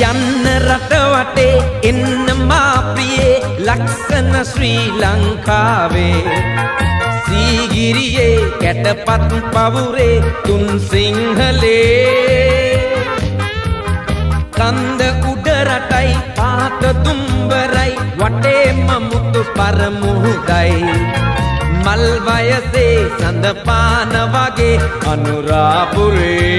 යන්න රට වටේ එන්න මා ප්‍රියේ ලක්ෂණ ශ්‍රී ලංකාවේ සීගිරියේ කැටපත් පවුරේ තුන් සිංහලේ කන්ද උඩ රටයි පාත දුම්බරයි වටේම මුතු පරමුහුදයි මල් වයසේ සඳ පාන වගේ අනුරාපුරේ